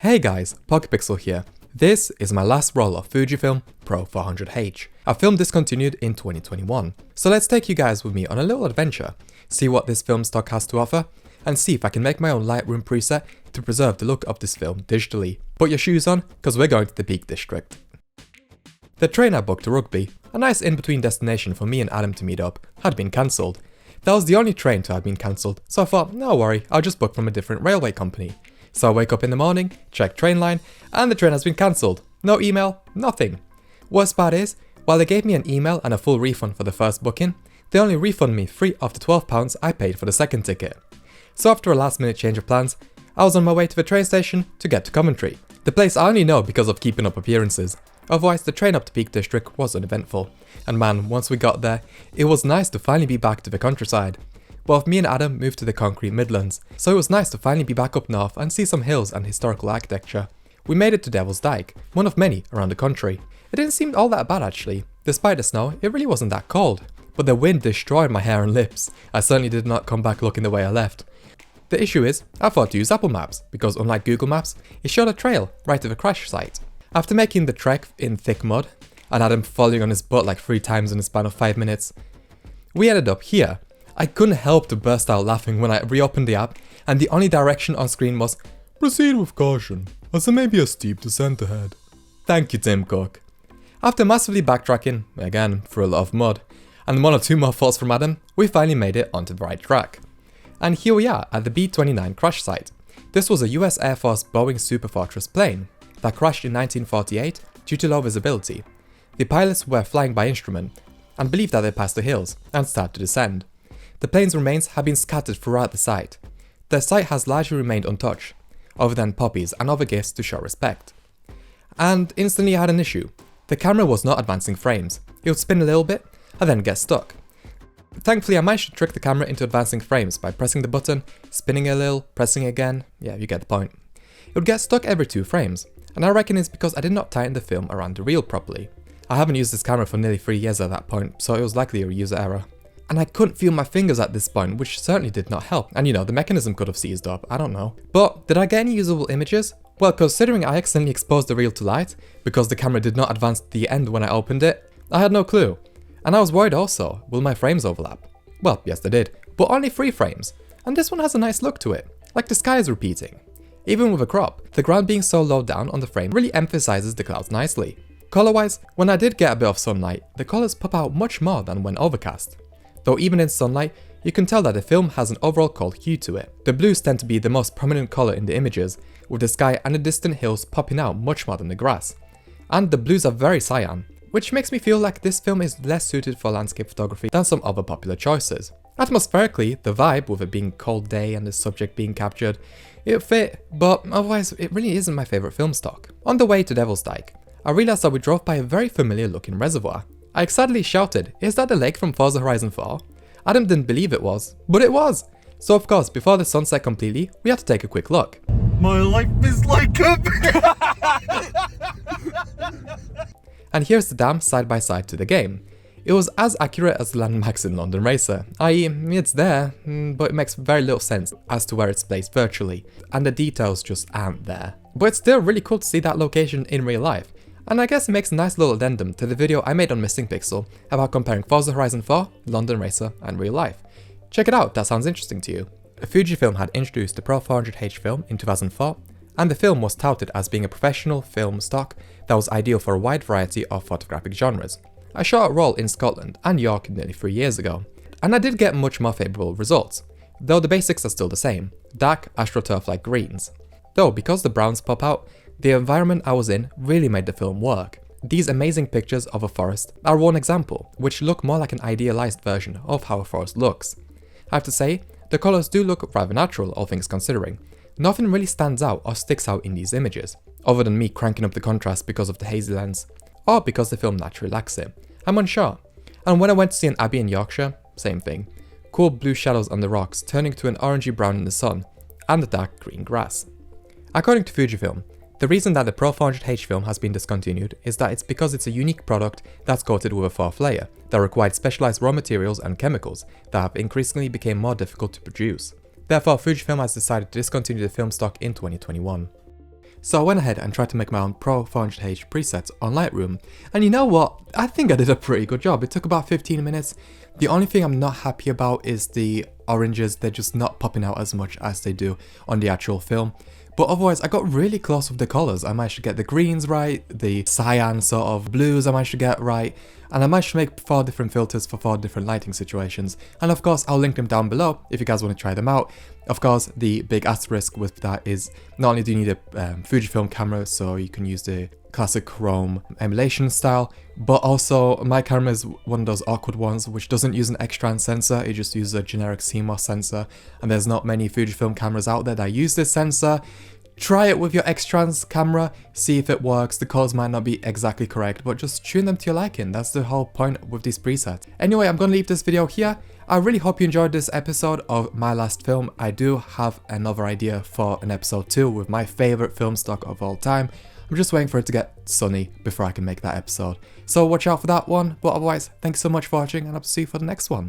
Hey guys, PocketPixel here. This is my last roll of Fujifilm Pro 400H, a film discontinued in 2021. So let's take you guys with me on a little adventure, see what this film stock has to offer, and see if I can make my own Lightroom preset to preserve the look of this film digitally. Put your shoes on, cause we're going to the Peak District. The train I booked to Rugby, a nice in-between destination for me and Adam to meet up, had been cancelled. That was the only train to have been cancelled, so I thought, no worry, I'll just book from a different railway company. So I wake up in the morning, check train line, and the train has been cancelled. No email, nothing. Worst part is, while they gave me an email and a full refund for the first booking, they only refunded me $3 of the £12 I paid for the second ticket. So after a last minute change of plans, I was on my way to the train station to get to Coventry. The place I only know because of keeping up appearances. Otherwise, the train up to Peak District was uneventful. And man, once we got there, it was nice to finally be back to the countryside. Both me and Adam moved to the concrete Midlands, so it was nice to finally be back up north and see some hills and historical architecture. We made it to Devil's Dyke, one of many around the country. It didn't seem all that bad actually. Despite the snow, it really wasn't that cold. But the wind destroyed my hair and lips. I certainly did not come back looking the way I left. The issue is, I thought to use Apple Maps, because unlike Google Maps, it showed a trail right to the crash site. After making the trek in thick mud, and Adam falling on his butt like 3 times in a span of 5 minutes, we ended up here. I couldn't help to burst out laughing when I reopened the app and the only direction on screen was "Proceed with caution, as there may be a steep descent ahead." Thank you, Tim Cook. After massively backtracking, again through a lot of mud, and 1 or 2 more thoughts from Adam, we finally made it onto the right track. And here we are at the B-29 crash site. This was a US Air Force Boeing Superfortress plane that crashed in 1948 due to low visibility. The pilots were flying by instrument and believed that they passed the hills and started to descend. The plane's remains have been scattered throughout the site. The site has largely remained untouched, other than poppies and other gifts to show respect. And instantly I had an issue. The camera was not advancing frames. It would spin a little bit and then get stuck. Thankfully I managed to trick the camera into advancing frames by pressing the button, spinning a little, pressing again, yeah, you get the point. It would get stuck every 2 frames, and I reckon it's because I did not tighten the film around the reel properly. I haven't used this camera for nearly 3 years at that point, so it was likely a user error. And I couldn't feel my fingers at this point, which certainly did not help. And the mechanism could have seized up, I don't know. But did I get any usable images? Well, considering I accidentally exposed the reel to light, because the camera did not advance to the end when I opened it, I had no clue. And I was worried also, will my frames overlap? Well, yes they did, but only 3 frames. And this one has a nice look to it, like the sky is repeating. Even with a crop, the ground being so low down on the frame really emphasizes the clouds nicely. Color-wise, when I did get a bit of sunlight, the colors pop out much more than when overcast. Though even in sunlight, you can tell that the film has an overall cold hue to it. The blues tend to be the most prominent colour in the images, with the sky and the distant hills popping out much more than the grass. And the blues are very cyan, which makes me feel like this film is less suited for landscape photography than some other popular choices. Atmospherically, the vibe, with it being a cold day and the subject being captured, it fit, but otherwise it really isn't my favourite film stock. On the way to Devil's Dyke, I realised that we drove by a very familiar looking reservoir. I excitedly shouted, "Is that the lake from Forza Horizon 4? Adam didn't believe it was, but it was! So of course, before the sun set completely, we had to take a quick look. My life is like a... And here's the dam side by side to the game. It was as accurate as the landmarks in London Racer, i.e. it's there, but it makes very little sense as to where it's placed virtually, and the details just aren't there. But it's still really cool to see that location in real life. And I guess it makes a nice little addendum to the video I made on Missing Pixel about comparing Forza Horizon 4, London Racer and real life. Check it out, that sounds interesting to you. Fujifilm had introduced the Pro 400H film in 2004, and the film was touted as being a professional film stock that was ideal for a wide variety of photographic genres. I shot a role in Scotland and York nearly 3 years ago, and I did get much more favourable results, though the basics are still the same, dark astroturf-like greens. Though because the browns pop out, the environment I was in really made the film work. These amazing pictures of a forest are one example, which look more like an idealized version of how a forest looks. I have to say, the colours do look rather natural, all things considering. Nothing really stands out or sticks out in these images, other than me cranking up the contrast because of the hazy lens, or because the film naturally lacks it. I'm unsure. And when I went to see an abbey in Yorkshire, same thing. Cool blue shadows on the rocks turning to an orangey brown in the sun, and the dark green grass. According to Fujifilm, the reason that the Pro 400H film has been discontinued is that it's because it's a unique product that's coated with a 4th layer that required specialized raw materials and chemicals that have increasingly become more difficult to produce. Therefore, Fujifilm has decided to discontinue the film stock in 2021. So I went ahead and tried to make my own Pro 400H presets on Lightroom. And you know what? I think I did a pretty good job. It took about 15 minutes. The only thing I'm not happy about is the oranges. They're just not popping out as much as they do on the actual film. But otherwise, I got really close with the colours. I managed to get the greens right, the cyan sort of blues I managed to get right, and I managed to make 4 different filters for 4 different lighting situations. And of course, I'll link them down below if you guys want to try them out. Of course, the big asterisk with that is not only do you need a Fujifilm camera, so you can use the classic chrome emulation style, but also my camera is one of those awkward ones which doesn't use an X-trans sensor, it just uses a generic CMOS sensor, and there's not many Fujifilm cameras out there that use this sensor. Try it with your X-trans camera, see if it works. The colors might not be exactly correct, but just tune them to your liking. That's the whole point with these presets. Anyway, I'm gonna leave this video here. I really hope you enjoyed this episode of my last film. I do have another idea for an episode 2 with my favorite film stock of all time. I'm just waiting for it to get sunny before I can make that episode. So watch out for that one, but otherwise, thanks so much for watching and I'll see you for the next one.